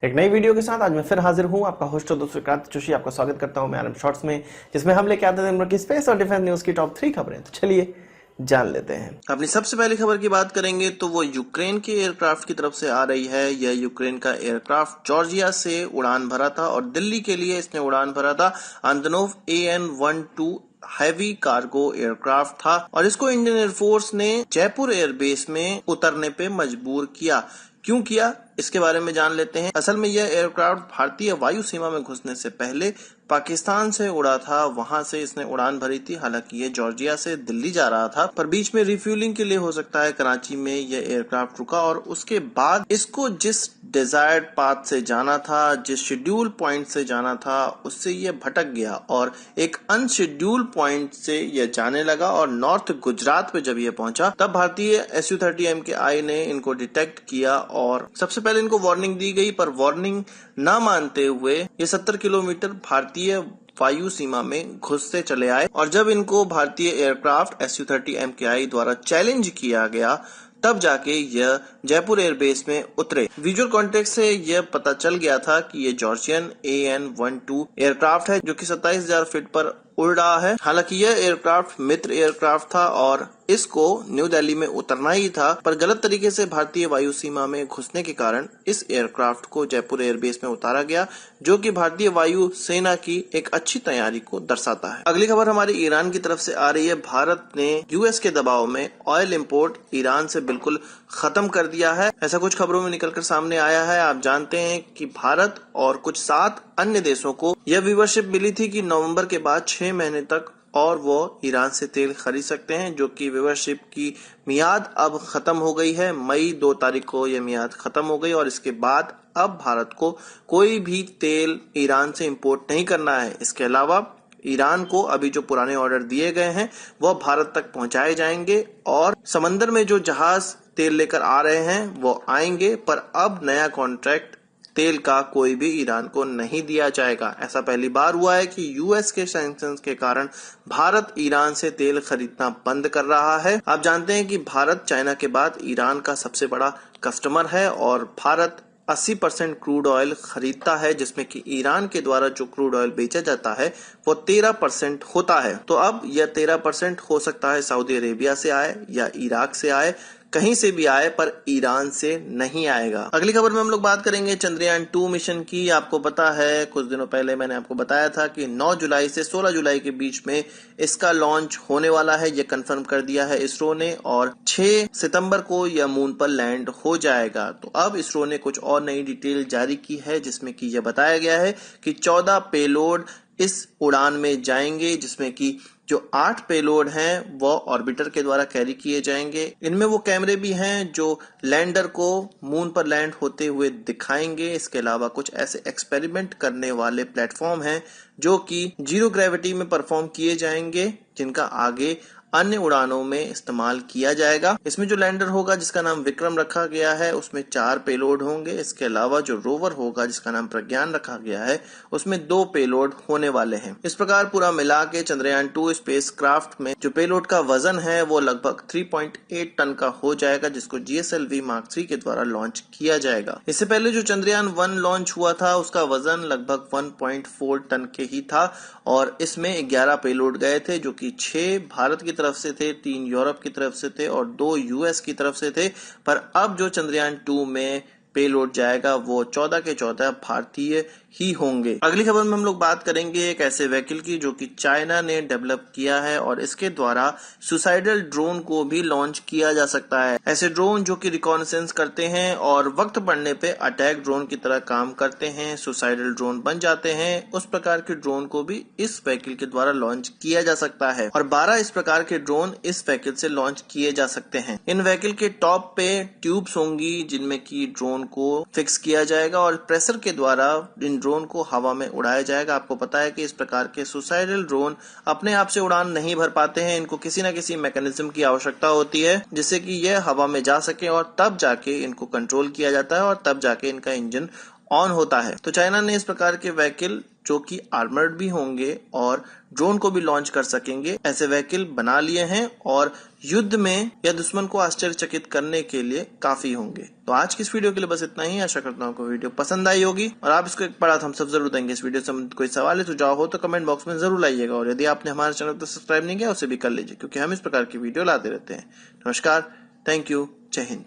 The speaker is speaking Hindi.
एक नई वीडियो के साथ आज मैं फिर हाजिर हूं। आपका होस्ट दोस्त क्रांति जोशी आपका स्वागत करता हूं मैं आरएम शॉर्ट्स में, जिसमें हम लेके आते हैं की स्पेस और डिफेंस न्यूज की टॉप 3 खबरें। तो चलिए जान लेते हैं। अपनी सबसे पहली खबर की बात करेंगे तो वो यूक्रेन के एयरक्राफ्ट की तरफ से आ रही है। यह यूक्रेन का एयरक्राफ्ट जॉर्जिया से उड़ान भरा था और दिल्ली के लिए इसने उड़ान भरा था। अंतनोव AN-12 हैवी कार्गो एयरक्राफ्ट था और इसको इंडियन एयरफोर्स ने जयपुर एयरबेस में उतरने पे मजबूर किया। क्यों किया, इसके बारे में जान लेते हैं। असल में यह एयरक्राफ्ट भारतीय वायु सीमा में घुसने से पहले पाकिस्तान से उड़ा था, वहां से इसने उड़ान भरी थी। हालांकि ये जॉर्जिया से दिल्ली जा रहा था, पर बीच में रिफ्यूलिंग के लिए हो सकता है कराची में यह एयरक्राफ्ट रुका और उसके बाद इसको जिस डिजायर्ड पाथ से जाना था, जिस शेड्यूल पॉइंट से जाना था, उससे ये भटक गया और एक अनशेड्यूल पॉइंट से यह जाने लगा और नॉर्थ गुजरात पे जब ये पहुंचा तब भारतीय Su-30 MKI ने इनको डिटेक्ट किया और सबसे पहले इनको वार्निंग दी गई, पर वार्निंग न मानते हुए ये 70 किलोमीटर भारतीय वायु सीमा में घुसते चले आए और जब इनको भारतीय एयरक्राफ्ट Su-30 MKI द्वारा चैलेंज किया गया तब जाके यह जयपुर एयरबेस में उतरे। विजुअल कॉन्टेक्स्ट से यह पता चल गया था कि ये जॉर्जियन AN-12 एयरक्राफ्ट है जो कि 27,000 फीट पर उड़ रहा है। हालांकि यह एयरक्राफ्ट मित्र एयरक्राफ्ट था और इसको न्यू दिल्ली में उतरना ही था, पर गलत तरीके से भारतीय वायु सीमा में घुसने के कारण इस एयरक्राफ्ट को जयपुर एयरबेस में उतारा गया, जो कि भारतीय वायु सेना की एक अच्छी तैयारी को दर्शाता है। अगली खबर हमारी ईरान की तरफ से आ रही है। भारत ने यूएस के दबाव में ऑयल इंपोर्ट ईरान से बिल्कुल खत्म कर दिया है, ऐसा कुछ खबरों में निकलकर सामने आया है। आप जानते हैं कि भारत और कुछ 7 अन्य देशों को यह व्यूवरशिप मिली थी कि नवंबर के बाद 6 महीने तक और वो ईरान से तेल खरीद सकते हैं, जो कि व्यूवरशिप की मियाद अब खत्म हो गई है। मई 2 तारीख को यह मियाद खत्म हो गई और इसके बाद अब भारत को कोई भी तेल ईरान से इंपोर्ट नहीं करना है। इसके अलावा ईरान को अभी जो पुराने ऑर्डर दिए गए हैं वह भारत तक पहुंचाए जाएंगे और समंदर में जो जहाज तेल लेकर आ रहे हैं वो आएंगे, पर अब नया कॉन्ट्रैक्ट तेल का कोई भी ईरान को नहीं दिया जाएगा। ऐसा पहली बार हुआ है कि यूएस के सैंक्शंस के कारण भारत ईरान से तेल खरीदना बंद कर रहा है। आप जानते हैं कि भारत चाइना के बाद ईरान का सबसे बड़ा कस्टमर है और भारत 80% क्रूड ऑयल खरीदता है, जिसमें कि ईरान के द्वारा जो क्रूड ऑयल बेचा जाता है वो 13% होता है। तो अब यह 13% हो सकता है सऊदी अरेबिया से आए या इराक से आए, कहीं से भी आए, पर ईरान से नहीं आएगा। अगली खबर में हम लोग बात करेंगे चंद्रयान 2 मिशन की। आपको पता है कुछ दिनों पहले मैंने आपको बताया था कि 9 जुलाई से 16 जुलाई के बीच में इसका लॉन्च होने वाला है। यह कंफर्म कर दिया है इसरो ने और 6 सितंबर को यह मून पर लैंड हो जाएगा। तो अब इसरो ने कुछ और नई डिटेल जारी की है, जिसमें कि यह बताया गया है कि 14 पेलोड इस उड़ान में जाएंगे, जिसमें कि जो 8 पेलोड हैं वो ऑर्बिटर के द्वारा कैरी किए जाएंगे। इनमें वो कैमरे भी हैं जो लैंडर को मून पर लैंड होते हुए दिखाएंगे। इसके अलावा कुछ ऐसे एक्सपेरिमेंट करने वाले प्लेटफॉर्म हैं जो कि जीरो ग्रेविटी में परफॉर्म किए जाएंगे, जिनका आगे अन्य उड़ानों में इस्तेमाल किया जाएगा। इसमें जो लैंडर होगा जिसका नाम विक्रम रखा गया है उसमें 4 पेलोड होंगे। इसके अलावा जो रोवर होगा जिसका नाम प्रज्ञान रखा गया है उसमें 2 पेलोड होने वाले हैं। इस प्रकार पूरा मिला के चंद्रयान 2 स्पेस क्राफ्ट में जो पेलोड का वजन है वो लगभग 3.8 टन का हो जाएगा, जिसको GSLV Mark 3 के द्वारा लॉन्च किया जाएगा। इससे पहले जो चंद्रयान 1 लॉन्च हुआ था उसका वजन लगभग 1.4 टन के ही था और इसमें 11 पेलोड गए थे, जो कि 6 भारत की तरफ से थे, 3 यूरोप की तरफ से थे और 2 यूएस की तरफ से थे। पर अब जो चंद्रयान 2 में पेलोड जाएगा वो 14 के 14 भारतीय ही होंगे। अगली खबर में हम लोग बात करेंगे एक ऐसे व्हीकल की जो कि चाइना ने डेवलप किया है और इसके द्वारा सुसाइडल ड्रोन को भी लॉन्च किया जा सकता है। ऐसे ड्रोन जो कि रिकॉनेसेंस करते हैं और वक्त पड़ने पे अटैक ड्रोन की तरह काम करते हैं, सुसाइडल ड्रोन बन जाते हैं, उस प्रकार के ड्रोन को भी इस व्हीकल के द्वारा लॉन्च किया जा सकता है और 12 इस प्रकार के ड्रोन इस व्हीकल से लॉन्च किए जा सकते हैं। इन व्हीकल के टॉप पे ट्यूब्स होंगी जिनमें की ड्रोन को फिक्स किया जाएगा और प्रेशर के द्वारा इन ड्रोन को हवा में उड़ाया जाएगा। आपको पता है कि इस प्रकार के सुसाइडल ड्रोन अपने आप से उड़ान नहीं भर पाते हैं, इनको किसी न किसी मैकेनिज्म की आवश्यकता होती है जिससे कि यह हवा में जा सके और तब जाके इनको कंट्रोल किया जाता है और तब जाके इनका इंजन ऑन होता है। तो चाइना ने इस प्रकार के व्हीकल जो कि आर्मर्ड भी होंगे और ड्रोन को भी लॉन्च कर सकेंगे, ऐसे व्हीकल बना लिए हैं और युद्ध में या दुश्मन को आश्चर्यचकित करने के लिए काफी होंगे। तो आज की इस वीडियो के लिए बस इतना ही। आशा करता हूँ आपको वीडियो पसंद आई होगी और आप इसको एक बड़ा थम्स अप जरूर देंगे। इस वीडियो से कोई सवाल है सुझाव हो तो कमेंट बॉक्स में जरूर लाइएगा और यदि आपने हमारे चैनल को सब्सक्राइब नहीं किया उसे भी कर लीजिए, क्योंकि हम इस प्रकार की वीडियो लाते रहते हैं। नमस्कार, थैंक यू, जय हिंद।